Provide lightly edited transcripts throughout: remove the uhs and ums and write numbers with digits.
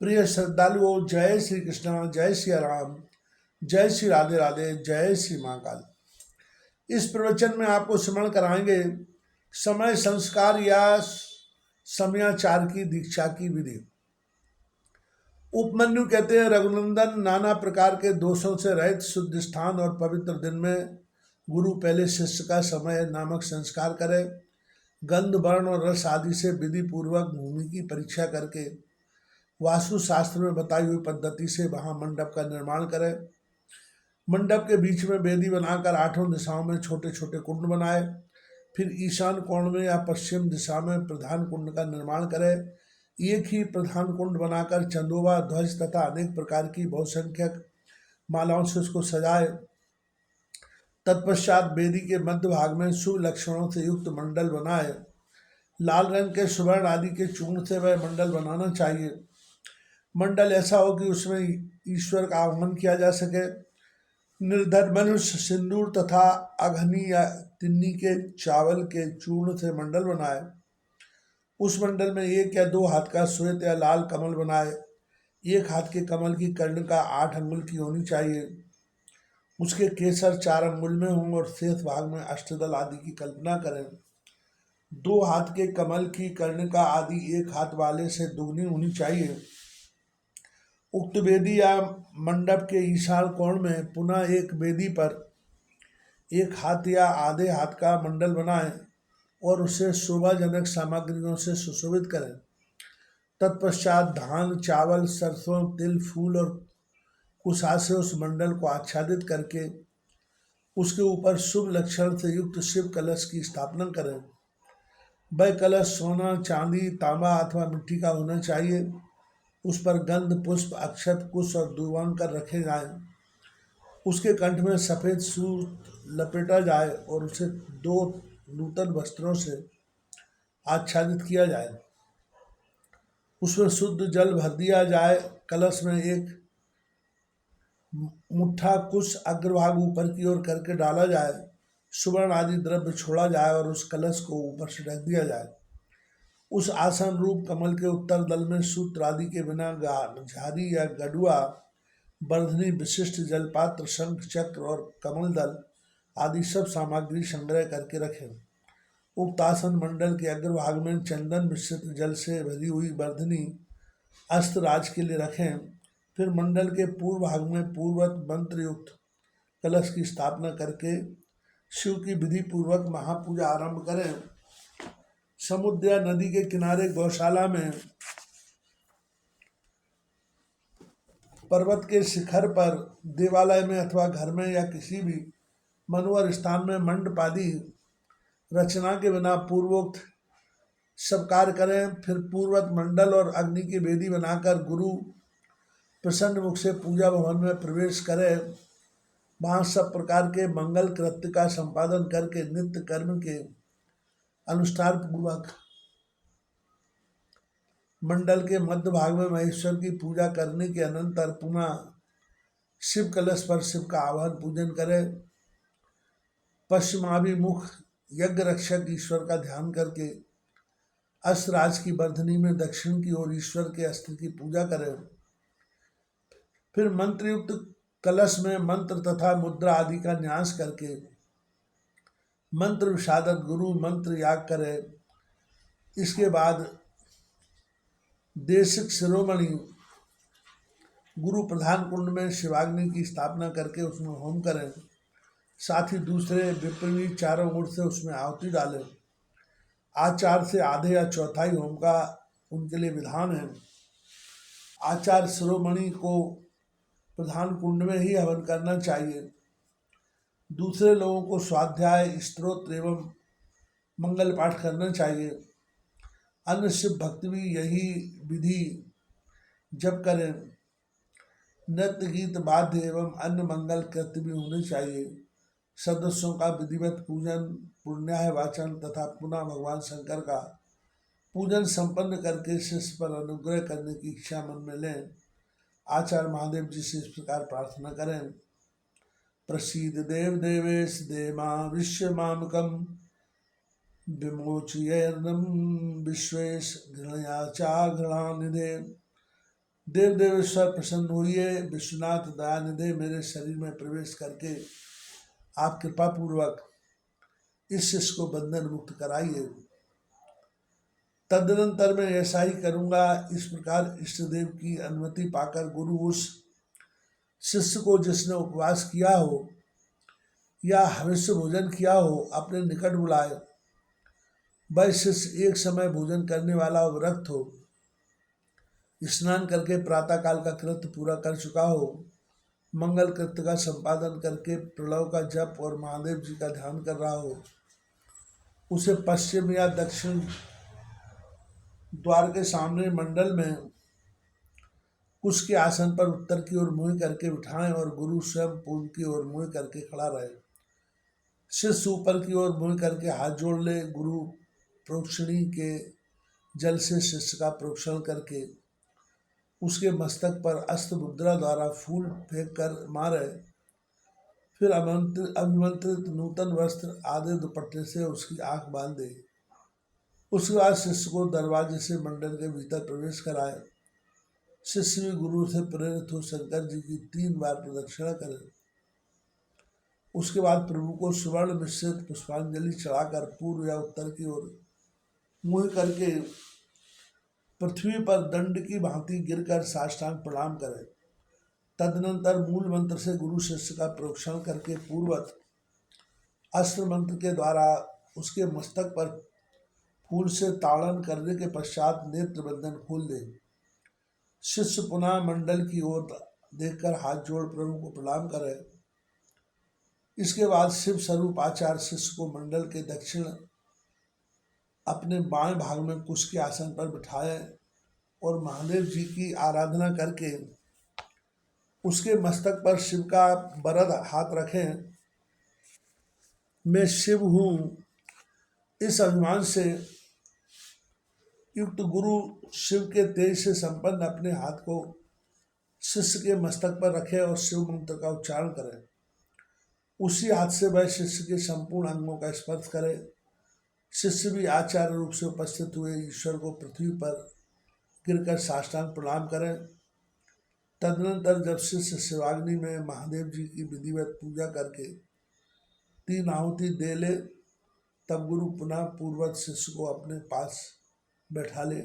प्रिय श्रद्धालुओं, जय श्री कृष्ण, जय श्री राम, जय श्री राधे राधे, जय श्री महाकाल। इस प्रवचन में आपको स्मरण कराएंगे समय संस्कार या समयाचार की दीक्षा की विधि। उपमन्यु कहते हैं, रघुनंदन नाना प्रकार के दोषों से रहित शुद्ध स्थान और पवित्र दिन में गुरु पहले शिष्य का समय नामक संस्कार करे। गंध, वर्ण और रस आदि से विधि पूर्वक भूमि की परीक्षा करके वास्तु शास्त्र में बताई हुई पद्धति से वहां मंडप का निर्माण करें। मंडप के बीच में वेदी बनाकर 8 दिशाओं में छोटे छोटे कुंड बनाए। फिर ईशान कोण में या पश्चिम दिशा में प्रधान कुंड का निर्माण करें। एक ही प्रधान कुंड बनाकर चंदोवा, ध्वज तथा अनेक प्रकार की बहुसंख्यक मालाओं से उसको सजाए। तत्पश्चात वेदी के मध्य भाग में शुभ लक्षणों से युक्त मंडल बनाए। लाल रंग के सुवर्ण आदि के चूर्ण से वह मंडल बनाना चाहिए। मंडल ऐसा हो कि उसमें ईश्वर का आगमन किया जा सके। निर्धन मनुष्य सिंदूर तथा अघनी या तिन्नी के चावल के चूर्ण से मंडल बनाए। उस मंडल में 1 या 2 हाथ का श्वेत या लाल कमल बनाए। 1 हाथ के कमल की कर्णिका 8 अंगुल की होनी चाहिए। उसके केसर 4 अंगुल में हों और शेष भाग में अष्टदल आदि की कल्पना करें। 2 हाथ के कमल की कर्णिका आदि 1 हाथ वाले से दुगनी होनी चाहिए। उक्त वेदी या मंडप के ईशान कोण में पुनः एक वेदी पर 1 हाथ या आधे हाथ का मंडल बनाएं और उसे शोभाजनक सामग्रियों से सुशोभित करें। तत्पश्चात धान, चावल, सरसों, तिल, फूल और कुशा से उस मंडल को आच्छादित करके उसके ऊपर शुभ लक्षण से युक्त शिव कलश की स्थापना करें। वह कलश सोना, चांदी, तांबा अथवा मिट्टी का होना चाहिए। उस पर गंध, पुष्प, अक्षत, कुश और दूर्वान कर रखे जाएं। उसके कंठ में सफेद सूत लपेटा जाए और उसे 2 नूतन वस्त्रों से आच्छादित किया जाए। उसमें शुद्ध जल भर दिया जाए। कलश में 1 मुट्ठा कुश अग्रभाग ऊपर की ओर करके डाला जाए। सुवर्ण आदि द्रव्य छोड़ा जाए और उस कलश को ऊपर से ढक दिया जाए। उस आसन रूप कमल के उत्तर दल में सूत्र आदि के बिना झारी या गडुआ, वर्धनी, विशिष्ट जलपात्र, शंख, चक्र और कमल दल आदि सब सामग्री संग्रह करके रखें। उक्त आसन मंडल के अग्रभाग में चंदन मिश्रित जल से भरी हुई वर्धनी अस्त्रराज के लिए रखें। फिर मंडल के पूर्व भाग में पूर्वत मंत्र युक्त कलश की स्थापना करके शिव की विधि पूर्वक महापूजा आरंभ करें। समुद्र या नदी के किनारे गौशाला में, पर्वत के शिखर पर, देवालय में अथवा घर में या किसी भी मनोहर स्थान में मंडप आदि रचना के बिना पूर्वोक्त सब कार्य करें। फिर पूर्वत मंडल और अग्नि की वेदी बनाकर गुरु प्रसन्न मुख से पूजा भवन में प्रवेश करें। वहाँ सब प्रकार के मंगल कृत्य का संपादन करके नित्य कर्म के अनुष्ठान पूर्वक मंडल के मध्य भाग में महेश्वर की पूजा करने के अनंतर पुनः शिव कलश पर शिव का आवाहन पूजन करें। पश्चिमाभिमुख यज्ञ रक्षक ईश्वर का ध्यान करके अस्त्रराज की वर्धनी में दक्षिण की ओर ईश्वर के अस्त्र की पूजा करें। फिर मंत्रयुक्त कलश में मंत्र तथा मुद्रा आदि का न्यास करके मंत्र विषादक गुरु मंत्र याग करें। इसके बाद देशिक शिरोमणि गुरु प्रधान कुंड में शिवाग्नि की स्थापना करके उसमें होम करें। साथ ही दूसरे विपरीत चारों ओर से उसमें आहुति डालें। आचार से आधे या चौथाई होम का उनके लिए विधान है। आचार्य शिरोमणि को प्रधान कुंड में ही हवन करना चाहिए। दूसरे लोगों को स्वाध्याय, स्तोत्र एवं मंगल पाठ करना चाहिए। अन्य शिव भक्त भी यही विधि जप करें। नृत्य, गीत, वाद्य एवं अन्य मंगल कृत्य भी होने चाहिए। सदस्यों का विधिवत पूजन, पुण्याह वाचन तथा पुनः भगवान शंकर का पूजन संपन्न करके शिष्य पर अनुग्रह करने की इच्छा मन में लें। आचार्य महादेव जी से इस प्रकार प्रार्थना करें। प्रसीद देव देवेश देमा विश्वमामकम विमोचयेर्नम विश्वेश घृणया चा घृणानिधे देव देवेश्वर प्रसन्न होइए, विश्वनाथ दयानिधे मेरे शरीर में प्रवेश करके आप कृपा पूर्वक इस शिष्य को बंधन मुक्त कराइए। तदनंतर मैं ऐसा ही करूंगा। इस प्रकार इष्ट देव की अनुमति पाकर गुरु उस शिष्य को जिसने उपवास किया हो या हविष्य भोजन किया हो अपने निकट बुलाए। वह शिष्य एक समय भोजन करने वाला विरक्त हो, स्नान करके प्रातःकाल का कृत्य पूरा कर चुका हो, मंगल कृत्य का संपादन करके प्रणव का जप और महादेव जी का ध्यान कर रहा हो, उसे पश्चिम या दक्षिण द्वार के सामने मंडल में कुश के आसन पर उत्तर की ओर मुँह करके बिठाएं और गुरु स्वयं पूर्व की ओर मुँह करके खड़ा रहे। शिष्य ऊपर की ओर मुँह करके हाथ जोड़ ले। गुरु प्रोक्षणी के जल से शिष्य का प्रोक्षण करके उसके मस्तक पर अस्त्र मुद्रा द्वारा फूल फेंक कर मारे। फिर अभिमंत्रित नूतन वस्त्र आदि दुपट्टे से उसकी आंख बांध दे। उसके बाद शिष्य को दरवाजे से मंडल के भीतर प्रवेश कराए। शिष्य भी गुरु से प्रेरित हो शंकर जी की 3 बार प्रदक्षिणा करे। उसके बाद प्रभु को सुवर्ण मिश्रित पुष्पांजलि चढ़ाकर पूर्व या उत्तर की ओर मुँह करके पृथ्वी पर दंड की भांति गिरकर साष्टांग प्रणाम करे। तदनंतर मूल मंत्र से गुरु शिष्य का प्रोक्षण करके पूर्वत अस्त्र मंत्र के द्वारा उसके मस्तक पर फूल से ताड़न करने के पश्चात नेत्र बंधन खोल दे। शिष्य पुनः मंडल की ओर देखकर हाथ जोड़ प्रभु को प्रणाम करे। इसके बाद शिव स्वरूप आचार्य शिष्य को मंडल के दक्षिण अपने बाएं भाग में कुश के आसन पर बिठाए और महादेव जी की आराधना करके उसके मस्तक पर शिव का वरद हाथ रखें। मैं शिव हूँ इस अभिमान से युक्त गुरु शिव के तेज से संपन्न अपने हाथ को शिष्य के मस्तक पर रखे और शिव मंत्र का उच्चारण करें। उसी हाथ से वह शिष्य के संपूर्ण अंगों का स्पर्श करे। शिष्य भी आचार्य रूप से उपस्थित हुए ईश्वर को पृथ्वी पर गिरकर साष्टांग प्रणाम करें। तदनंतर जब शिष्य शिवाग्नि में महादेव जी की विधिवत पूजा करके 3 आहुति दे ले, तब गुरु पुनः पूर्वत शिष्य को अपने पास बैठा ले।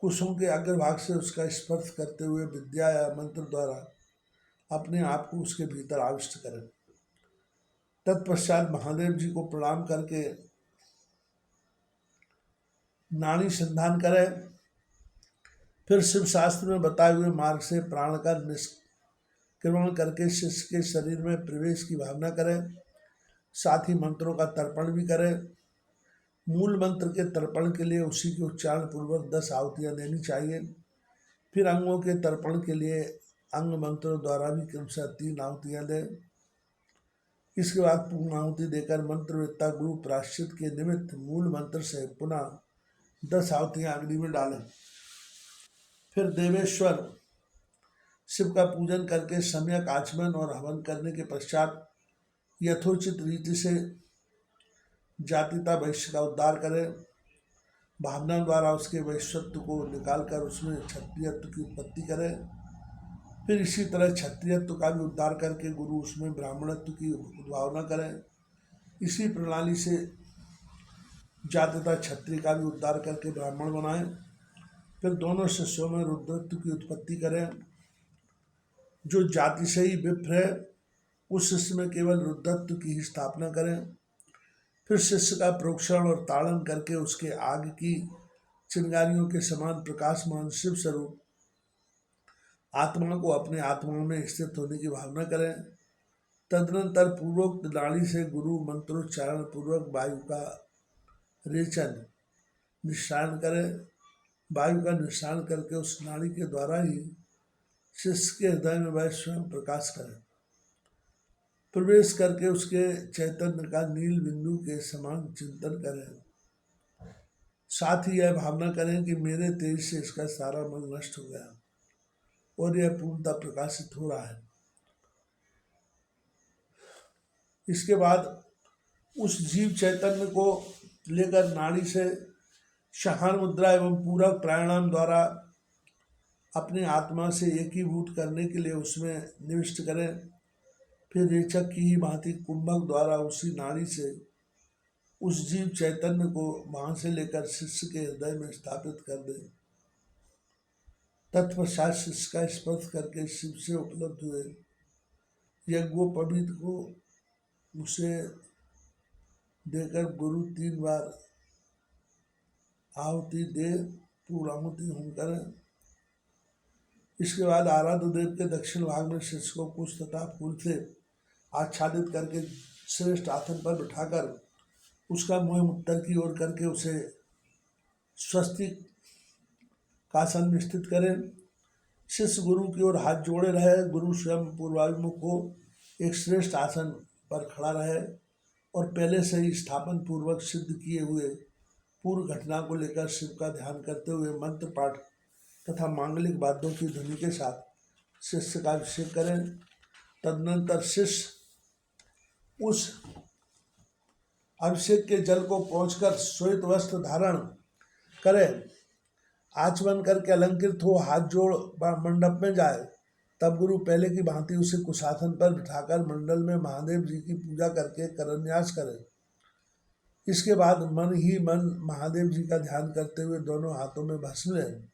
कुशों के अग्रभाग से उसका स्पर्श करते हुए विद्या या मंत्र द्वारा अपने आप को उसके भीतर आविष्ट करें। तत्पश्चात महादेव जी को प्रणाम करके नाड़ी संधान करें। फिर शिव शास्त्र में बताए हुए मार्ग से प्राण का निष्क्रमण करके शिष्य के शरीर में प्रवेश की भावना करें। साथ ही मंत्रों का तर्पण भी करें। मूल मंत्र के तर्पण के लिए उसी के उच्चारण पूर्वक 10 आहुतियाँ देनी चाहिए। फिर अंगों के तर्पण के लिए अंग मंत्रों द्वारा भी क्रमशः 3 आहुतियाँ दें। इसके बाद पूर्ण आहुति देकर मंत्रवेत्ता गुरु प्राश्चित के निमित्त मूल मंत्र से पुनः 10 आहुतियाँ अग्नि में डालें। फिर देवेश्वर शिव का पूजन करके सम्यक आचमन और हवन करने के पश्चात यथोचित रीति से जातिता वैश्य का उद्धार करें। भावना द्वारा उसके वैश्यत्व को निकालकर उसमें क्षत्रियत्व की उत्पत्ति करें। फिर इसी तरह क्षत्रियत्व का भी उद्धार करके गुरु उसमें ब्राह्मणत्व की उद्भावना करें। इसी प्रणाली से जातिता क्षत्रिय का भी उद्धार करके ब्राह्मण बनाएं। फिर दोनों शिष्यों में रुद्रत्व की उत्पत्ति करें। जो जाति से ही विप्र है उस शिष्य में केवल रुद्रत्व की ही स्थापना करें। फिर शिष्य का प्रोक्षण और ताड़न करके उसके आग की चिंगारियों के समान प्रकाशमान शिव स्वरूप आत्मा को अपने आत्मा में स्थित होने की भावना करें। तदनंतर पूर्वोक्त नाड़ी से गुरु मंत्रोच्चारण पूर्वक वायु का रेचन निस्सारण करें। वायु का निस्सारण करके उस नाड़ी के द्वारा ही शिष्य के हृदय में वह स्वयं प्रकाश करें। प्रवेश करके उसके चैतन्य का नील बिंदु के समान चिंतन करें। साथ ही यह भावना करें कि मेरे तेज से इसका सारा मन नष्ट हो गया और यह पूर्णतः प्रकाशित हो रहा है। इसके बाद उस जीव चैतन्य को लेकर नाड़ी से शहान मुद्रा एवं पूरक प्राणायाम द्वारा अपने आत्मा से एकीभूत करने के लिए उसमें निविष्ट करें। फिर रेचक की ही भांति कुंभक द्वारा उसी नाड़ी से उस जीव चैतन्य को वहां से लेकर शिष्य के हृदय में स्थापित कर दे। तत्पश्चात शिष्य का स्पर्श करके शिव से उपलब्ध हुए यज्ञोपवीत को उसे देकर गुरु 3 बार आहुति दे, पूर्णाहुति होम करें। इसके बाद आराध्य देव के दक्षिण भाग में शिष्य को कुश तथा फूल से आच्छादित करके श्रेष्ठ आसन पर बिठाकर उसका मुंह उत्तर की ओर करके उसे स्वस्तिक का आसन में स्थित करें। शिष्य गुरु की ओर हाथ जोड़े रहे। गुरु स्वयं पूर्वाभिमुख को एक श्रेष्ठ आसन पर खड़ा रहे और पहले से ही स्थापन पूर्वक सिद्ध किए हुए पूर्व घटना को लेकर शिव का ध्यान करते हुए मंत्र पाठ तथा मांगलिक वाद्यों की ध्वनि के साथ शिष्य का अभिषेक करें। तदनंतर शिष्य उस अभिषेक के जल को पहुंचकर श्वेत वस्त्र धारण करे, आचमन करके अलंकृत हो, हाथ जोड़ मंडप में जाए। तब गुरु पहले की भांति उसे कुशासन पर बिठाकर मंडल में महादेव जी की पूजा करके करन्यास करें। इसके बाद मन ही मन महादेव जी का ध्यान करते हुए दोनों हाथों में भस्म लें।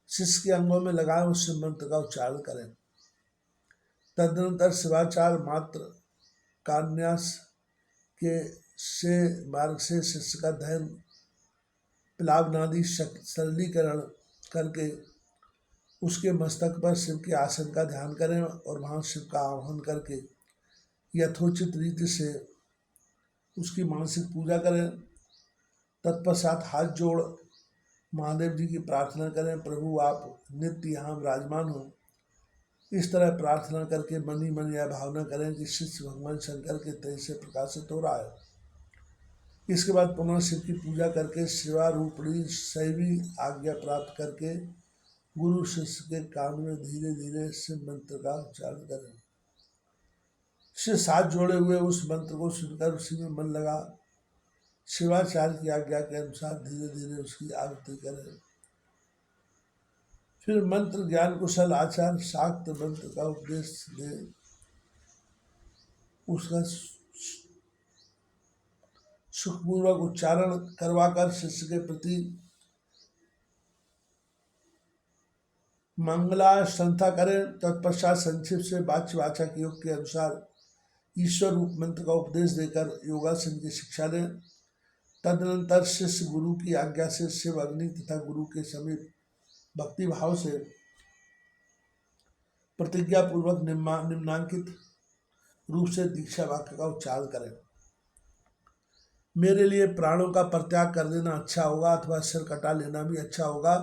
शिष्य के अंगों में लगाए उस शिव मंत्र का उच्चारण करें। तदनंतर शिवाचार मात्र कान्यास के से मार्ग से शिष्य का ध्यान प्लावनादि सरलीकरण करके उसके मस्तक पर शिव के आसन का ध्यान करें और वहाँ शिव का आह्वान करके यथोचित रीति से उसकी मानसिक पूजा करें। तत्पश्चात हाथ जोड़ महादेव जी की प्रार्थना करें, प्रभु आप नित्य यहाँ विराजमान हो। इस तरह प्रार्थना करके मन ही मन यह भावना करें कि शिष्य भगवान शंकर के तेज से प्रकाशित हो रहा है। इसके बाद पुनः शिव की पूजा करके शिवारूपणी शैवी आज्ञा प्राप्त करके गुरु शिष्य के कान में धीरे धीरे शिव मंत्र का उच्चारण करें। शिष्य हाथ जोड़े हुए उस मंत्र को सुनकर उसी में मन लगा शिवाचार्य की आज्ञा के अनुसार धीरे धीरे उसकी आरती करें। फिर मंत्र ज्ञान कुशल आचार्य शाक्त मंत्र का उपदेश दे, उसका सुखपूर्वक उच्चारण करवाकर शिष्य के प्रति मंगला संस्था करें। तत्पश्चात संक्षिप्त से वाच्य योग के अनुसार ईश्वर रूप मंत्र का उपदेश देकर योगासन की शिक्षा दें। तदनंतर शिष्य गुरु की आज्ञा से शिव अग्नि तथा गुरु के समीप भक्ति भाव से प्रतिज्ञा पूर्वक निम्नांकित रूप से दीक्षा वाक्य का उच्चारण करें। मेरे लिए प्राणों का परित्याग कर देना अच्छा होगा अथवा सिर कटा लेना भी अच्छा होगा,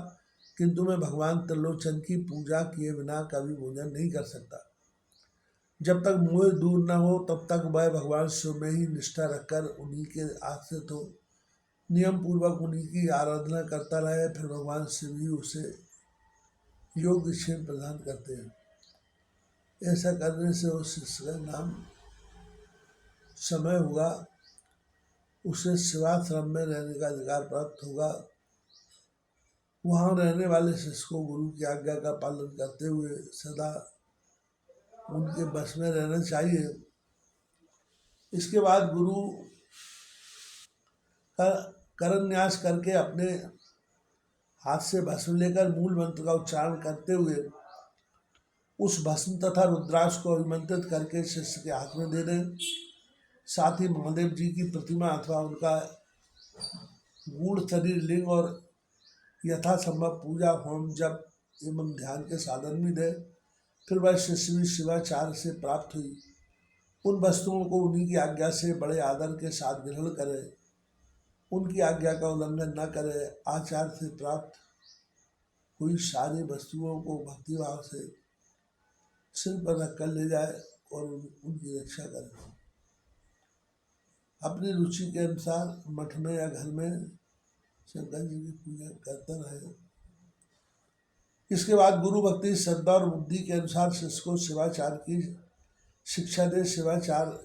किंतु मैं भगवान त्रिलोचन की पूजा किए बिना कभी भोजन नहीं कर सकता। जब तक मोह दूर न हो तब तक वह भगवान शिव में ही निष्ठा रखकर उन्हीं के आश्रित हो, नियम पूर्वक उन्हीं की आराधना करता रहे। फिर भगवान शिव ही उसे योग क्षेम प्रदान करते हैं। ऐसा करने से उस शिष्य का नाम समय होगा, उसे शिवाश्रम में रहने का अधिकार प्राप्त होगा। वहाँ रहने वाले शिष्य को गुरु की आज्ञा का पालन करते हुए सदा उनके बस में रहना चाहिए। इसके बाद गुरु का करन्यास करके अपने हाथ से भस्म लेकर मूल मंत्र का उच्चारण करते हुए उस भस्म तथा रुद्राक्ष को अभिमंत्रित करके शिष्य के हाथ में दे दें। साथ ही महादेव जी की प्रतिमा अथवा उनका गूढ़ शरीर लिंग और यथासंभव पूजा होम जप एवं ध्यान के साधन भी दे। फिर वह शिष्य भी शिवाचार्य से प्राप्त हुई उन वस्तुओं को उन्हीं की आज्ञा से बड़े आदर के साथ ग्रहण करे, उनकी आज्ञा का उल्लंघन न करे। आचार्य से प्राप्त हुई सारी वस्तुओं को भक्तिभाव से सिर पर रख कर ले जाए और उनकी रक्षा करे। अपनी रुचि के अनुसार मठ में या घर में शंकर जी की पूजा करता रहे। इसके बाद गुरु भक्ति श्रद्धा और बुद्धि के अनुसार शिष्य को शिवाचार्य की शिक्षा दे। शिवाचार्य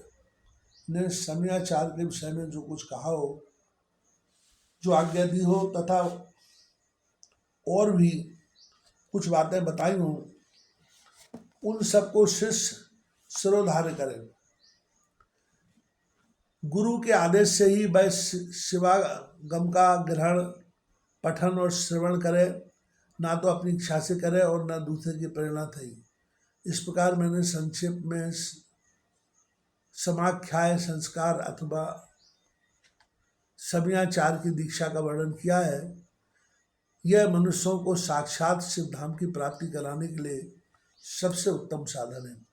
ने समयाचार के विषय में जो कुछ कहा हो, जो आज्ञा दी हो तथा और भी कुछ बातें बताई हूँ, उन सबको शिष्य सिरोधार्य करें। गुरु के आदेश से ही वह शिवागम का ग्रहण, पठन और श्रवण करे, ना तो अपनी इच्छा से करे और ना दूसरे की प्रेरणा थी। इस प्रकार मैंने संक्षेप में समाख्याय संस्कार अथवा समयाचार की दीक्षा का वर्णन किया है। यह मनुष्यों को साक्षात शिवधाम की प्राप्ति कराने के लिए सबसे उत्तम साधन है।